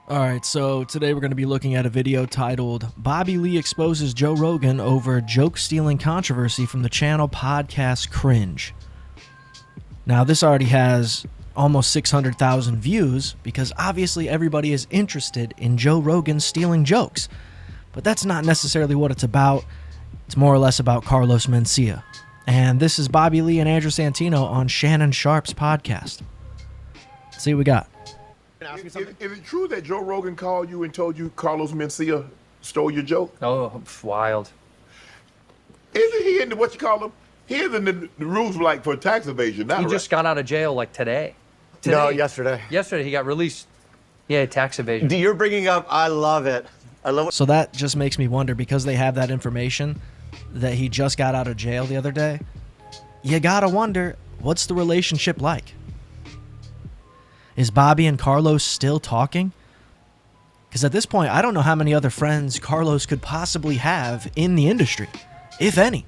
Alright, so today we're going to be looking at a video titled Bobby Lee Exposes Joe Rogan Over Joke-Stealing Controversy from the channel PODCAST CRINGE. Now, this already has almost 600,000 views because obviously everybody is interested in Joe Rogan stealing jokes. But that's not necessarily what it's about. It's more or less about Carlos Mencia. And this is Bobby Lee and Andrew Santino on Shannon Sharpe's podcast. Let's see what we got. Is it true that Joe Rogan called you and told you Carlos Mencia stole your joke? Oh, wild. Isn't he into what you call him? He is in the rules like for tax evasion. Not He right. just got out of jail like today. No, yesterday. Yesterday he got released. Yeah, tax evasion. You're bringing up, I love it. I love it. So that just makes me wonder, because they have that information that he just got out of jail the other day, you gotta wonder, what's the relationship like? Is Bobby and Carlos still talking? Because at this point, I don't know how many other friends Carlos could possibly have in the industry, if any.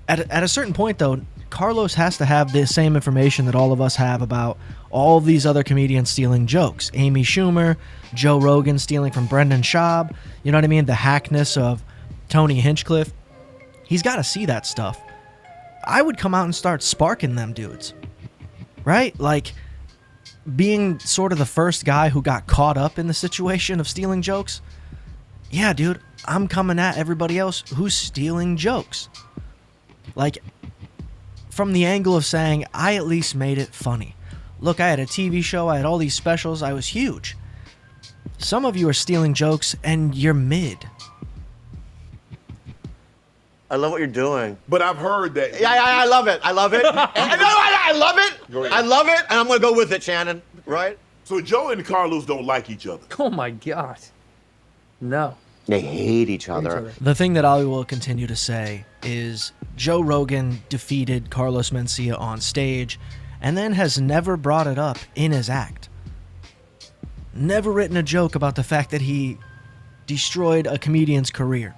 At a certain point, though, Carlos has to have the same information that all of us have about all of these other comedians stealing jokes. Amy Schumer, Joe Rogan stealing from Brendan Schaub. You know what I mean? The hackness of Tony Hinchcliffe. He's got to see that stuff. I would come out and start sparking them dudes. Right? Like, being sort of the first guy who got caught up in the situation of stealing jokes. Yeah, dude, I'm coming at everybody else who's stealing jokes. Like, from the angle of saying, I at least made it funny. Look, I had a TV show, I had all these specials, I was huge. Some of you are stealing jokes and you're mid. I love what you're doing. But I've heard that. Yeah, I love it. I love it. I love it. Go ahead. I love it, and I'm going to go with it, Shannon. Right? So Joe and Carlos don't like each other. Oh my God. No. They hate each other. The thing that I will continue to say is Joe Rogan defeated Carlos Mencia on stage and then has never brought it up in his act. Never written a joke about the fact that he destroyed a comedian's career.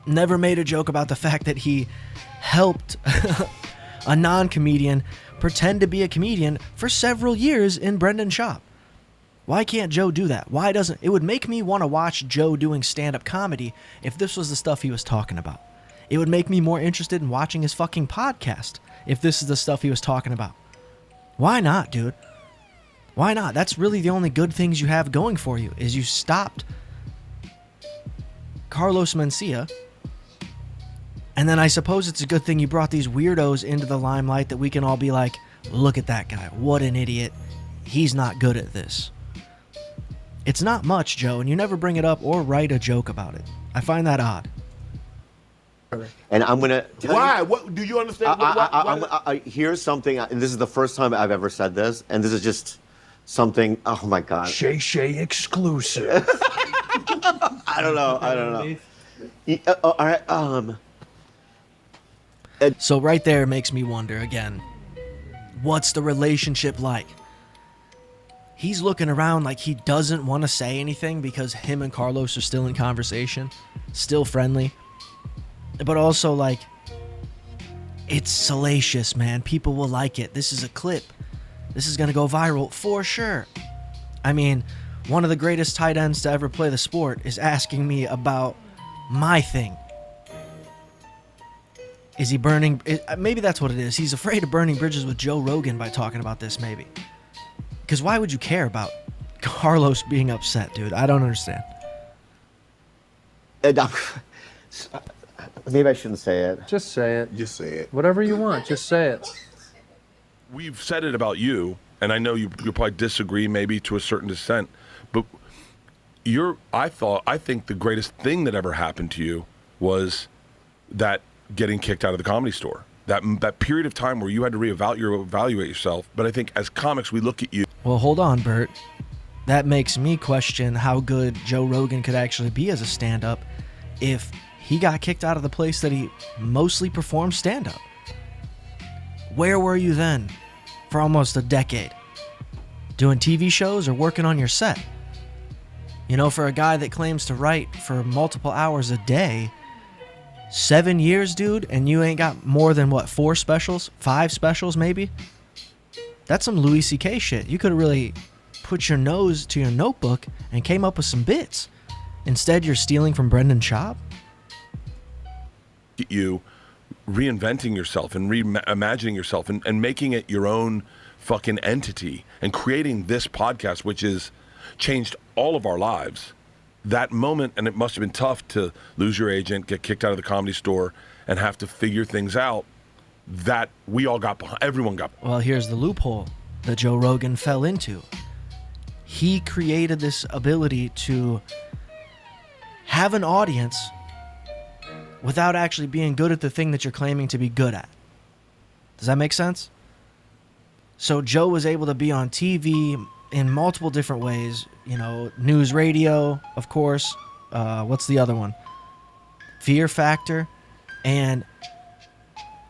Never made a joke about the fact that he helped a non-comedian pretend to be a comedian for several years in Brendan Schaub. Why can't Joe do that? Why doesn't it? Would make me want to watch Joe doing stand-up comedy if this was the stuff he was talking about. It would make me more interested in watching his fucking podcast if this is the stuff he was talking about. Why not, dude? Why not? That's really the only good things you have going for you, is you stopped Carlos Mencia. And then I suppose it's a good thing you brought these weirdos into the limelight that we can all be like, look at that guy. What an idiot. He's not good at this. It's not much, Joe, and you never bring it up or write a joke about it. I find that odd. And I'm going to... Why? What do you understand? Here's something, and this is the first time I've ever said this, and this is just something, oh my God. Shay exclusive. I don't know. All right, So right there makes me wonder again, what's the relationship like? He's looking around like he doesn't want to say anything because him and Carlos are still in conversation, still friendly. But also, like, it's salacious, man. People will like it. This is a clip. This is going to go viral for sure. I mean, one of the greatest tight ends to ever play the sport is asking me about my thing. Is he burning... Maybe that's what it is. He's afraid of burning bridges with Joe Rogan by talking about this, maybe. Because why would you care about Carlos being upset, dude? I don't understand. Maybe I shouldn't say it. Just say it. Just say it. Whatever you want, just say it. We've said it about you, and I know you'll probably disagree maybe to a certain extent, but I think the greatest thing that ever happened to you was that getting kicked out of the Comedy Store. That period of time where you had to reevaluate yourself. But I think as comics, we look at you. Well, hold on, Bert. That makes me question how good Joe Rogan could actually be as a stand-up if he got kicked out of the place that he mostly performed stand-up. Where were you then for almost a decade? Doing TV shows or working on your set? You know, for a guy that claims to write for multiple hours a day, 7 years, dude, and you ain't got more than, what, 4 specials? 5 specials, maybe? That's some Louis C.K. shit. You could have really put your nose to your notebook and came up with some bits. Instead, you're stealing from Brendan Schaub. You reinventing yourself and reimagining yourself and making it your own fucking entity and creating this podcast, which has changed all of our lives. That moment, and it must have been tough to lose your agent, get kicked out of the Comedy Store, and have to figure things out. That we all got behind, everyone got behind. Well, here's the loophole that Joe Rogan fell into. He created this ability to have an audience without actually being good at the thing that you're claiming to be good at. Does that make sense? So Joe was able to be on TV in multiple different ways. You know, news radio, of course. What's the other one? Fear Factor. And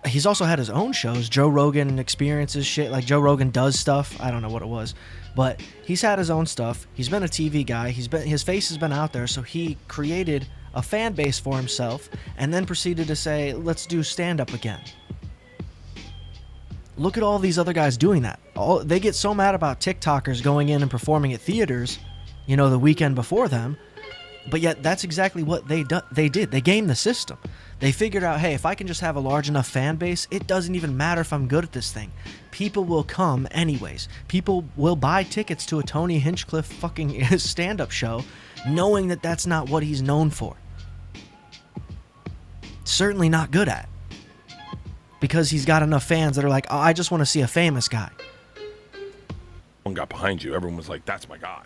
he's also had his own shows. Joe Rogan Experiences shit. Like Joe Rogan Does Stuff. I don't know what it was. But he's had his own stuff. He's been a TV guy. His face has been out there. So he created a fan base for himself and then proceeded to say, let's do stand-up again. Look at all these other guys doing that. They get so mad about TikTokers going in and performing at theaters, you know, the weekend before them. But yet that's exactly what they did. They gamed the system. They figured out, hey, if I can just have a large enough fan base, it doesn't even matter if I'm good at this thing. People will come anyways. People will buy tickets to a Tony Hinchcliffe fucking stand-up show knowing that that's not what he's known for. Certainly not good at. Because he's got enough fans that are like, oh, I just want to see a famous guy. Everyone got behind you. Everyone was like, that's my guy.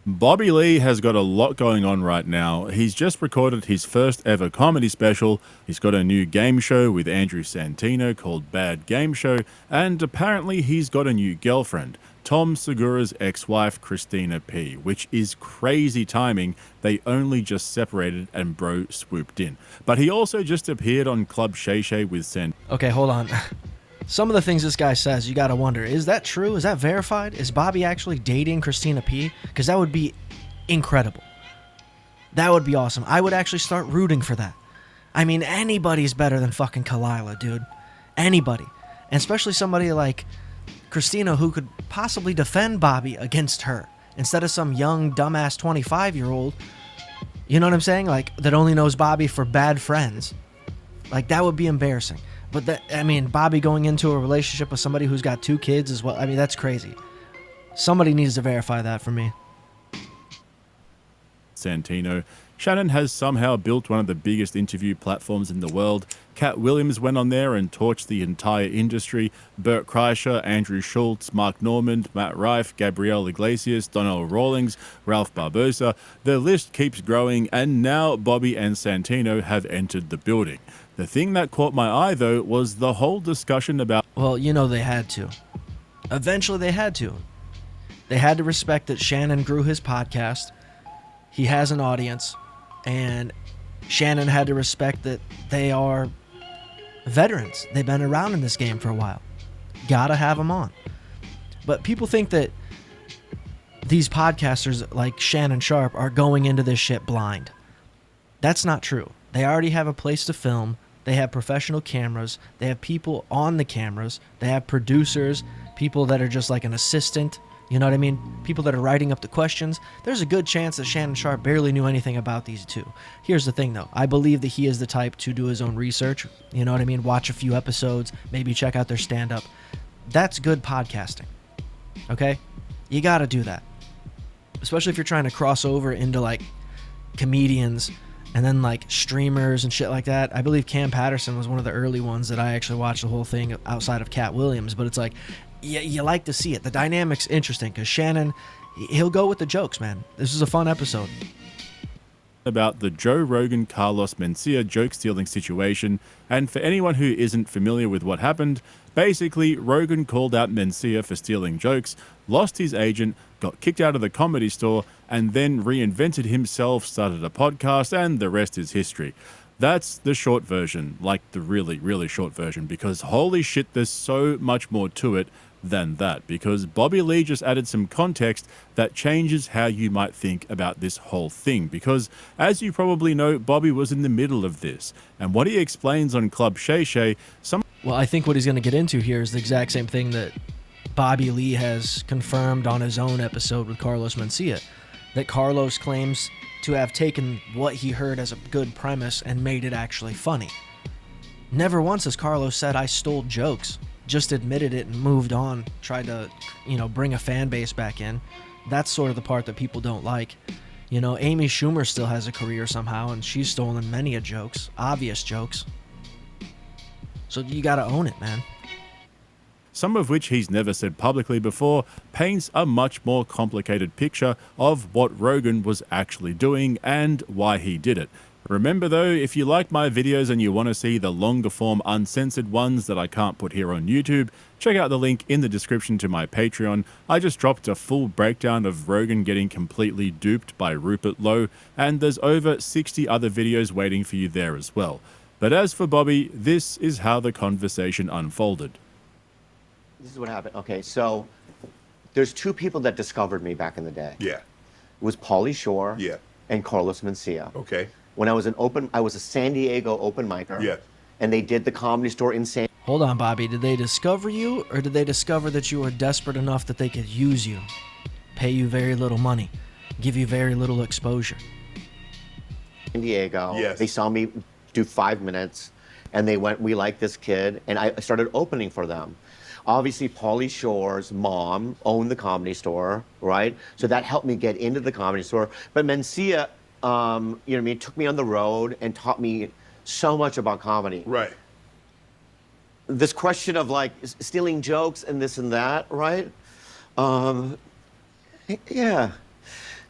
Bobby Lee has got a lot going on right now. He's just recorded his first ever comedy special. He's got a new game show with Andrew Santino called Bad Game Show. And apparently he's got a new girlfriend, Tom Segura's ex-wife, Christina P., which is crazy timing. They only just separated and bro swooped in. But he also just appeared on Club Shay Shay with Santino. Okay, hold on. Some of the things this guy says, you gotta wonder, is that true? Is that verified? Is Bobby actually dating Christina P.? Because that would be incredible. That would be awesome. I would actually start rooting for that. I mean, anybody's better than fucking Kalila, dude. Anybody. And especially somebody like Christina who could possibly defend Bobby against her instead of some young, dumbass 25-year-old, you know what I'm saying? Like, that only knows Bobby for bad friends. Like, that would be embarrassing. But that, I mean, Bobby going into a relationship with somebody who's got 2 kids as well, I mean, that's crazy. Somebody needs to verify that for me. Santino. Shannon has somehow built one of the biggest interview platforms in the world. Cat Williams went on there and torched the entire industry. Bert Kreischer, Andrew Schultz, Mark Normand, Matt Rife, Gabrielle Iglesias, Donnell Rawlings, Ralph Barbosa. The list keeps growing, and now Bobby and Santino have entered the building. The thing that caught my eye, though, was the whole discussion about... Well, you know they had to. Eventually they had to. They had to respect that Shannon grew his podcast. He has an audience. And Shannon had to respect that they are veterans. They've been around in this game for a while. Gotta have them on. But people think that these podcasters like Shannon Sharpe are going into this shit blind. That's not true. They already have a place to film. They have professional cameras. They have people on the cameras. They have producers, people that are just like an assistant. You know what I mean? People that are writing up the questions. There's a good chance that Shannon Sharpe barely knew anything about these two. Here's the thing, though. I believe that he is the type to do his own research. You know what I mean? Watch a few episodes. Maybe check out their stand-up. That's good podcasting. Okay? You got to do that. Especially if you're trying to cross over into, like, comedians and then, like, streamers and shit like that. I believe Cam Patterson was one of the early ones that I actually watched the whole thing outside of Cat Williams. But it's like... You like to see it. The dynamic's interesting because Shannon, he'll go with the jokes, man. This is a fun episode. About the Joe Rogan Carlos Mencia joke stealing situation. And for anyone who isn't familiar with what happened, basically Rogan called out Mencia for stealing jokes, lost his agent, got kicked out of the Comedy Store, and then reinvented himself, started a podcast, and the rest is history. That's the short version, like the really, really short version, because holy shit, there's so much more to it than that, because Bobby Lee just added some context that changes how you might think about this whole thing, because as you probably know, Bobby was in the middle of this, and what he explains on Club Shay Shay, Well, I think what he's going to get into here is the exact same thing that Bobby Lee has confirmed on his own episode with Carlos Mencia that Carlos claims to have taken what he heard as a good premise and made it actually funny. Never once has Carlos said, I stole jokes. Just admitted it and moved on, tried to, bring a fan base back in. That's sort of the part that people don't like. Amy Schumer still has a career somehow, and she's stolen many jokes, obvious jokes. So you gotta own it, man. Some of which he's never said publicly before, paints a much more complicated picture of what Rogan was actually doing and why he did it. Remember though, if you like my videos and you want to see the longer form uncensored ones that I can't put here on YouTube, check out the link in the description to my Patreon. I just dropped a full breakdown of Rogan getting completely duped by Rupert Lowe, and there's over 60 other videos waiting for you there as well. But as for Bobby, this is how the conversation unfolded. This is what happened. Okay, so there's two people that discovered me back in the day. Yeah. It was Pauly Shore. Yeah. And Carlos Mencia. Okay. When I was a San Diego open micer. Yeah. And they did the Comedy Store in San. Hold on, Bobby. Did they discover you, or did they discover that you were desperate enough that they could use you, pay you very little money, give you very little exposure? San Diego. Yes. They saw me do 5 minutes, and they went, we like this kid, and I started opening for them. Obviously, Pauly Shore's mom owned the Comedy Store, right? So that helped me get into the Comedy Store. But Mencia, took me on the road and taught me so much about comedy. Right. This question of like stealing jokes and this and that, right? Yeah,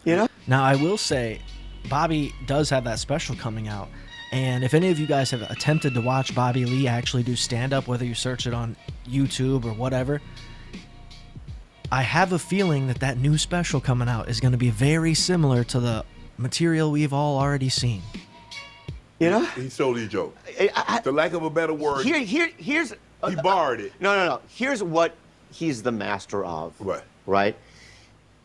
Now, I will say, Bobby does have that special coming out. And if any of you guys have attempted to watch Bobby Lee actually do stand-up, whether you search it on YouTube or whatever, I have a feeling that that new special coming out is going to be very similar to the material we've all already seen. He stole your joke. The lack of a better word. Here's He borrowed it. No. Here's what he's the master of. What? Right?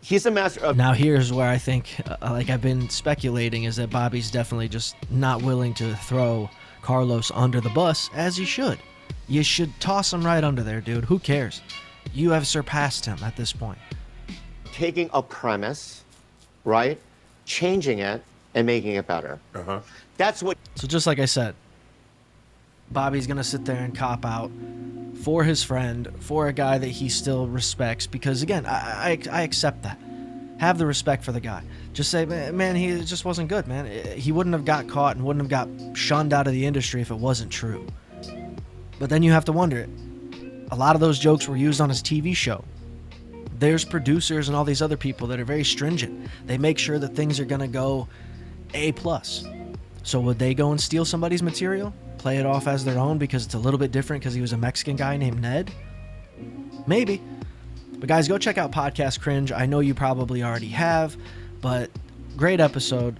He's the master of. Now, here's where I think, like I've been speculating, is that Bobby's definitely just not willing to throw Carlos under the bus, as he should. You should toss him right under there, dude. Who cares? You have surpassed him at this point. Taking a premise, right? Changing it and making it better. Uh-huh. That's what. So just like I said, Bobby's going to sit there and cop out for his friend, for a guy that he still respects, because again, I accept that. Have the respect for the guy. Just say, man, he just wasn't good, man. He wouldn't have got caught and wouldn't have got shunned out of the industry if it wasn't true. But then you have to wonder, a lot of those jokes were used on his TV show. There's producers and all these other people that are very stringent. They make sure that things are going to go A+. So would they go and steal somebody's material? Play it off as their own because it's a little bit different because he was a Mexican guy named Ned? Maybe. But guys, go check out Podcast Cringe. I know you probably already have, but great episode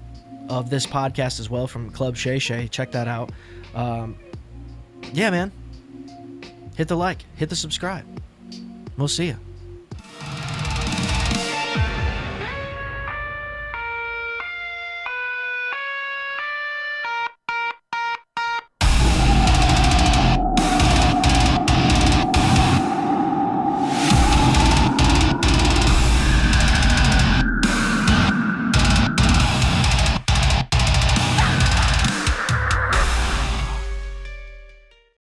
of this podcast as well from Club Shay Shay. Check that out. Yeah, man. Hit the like. Hit the subscribe. We'll see you.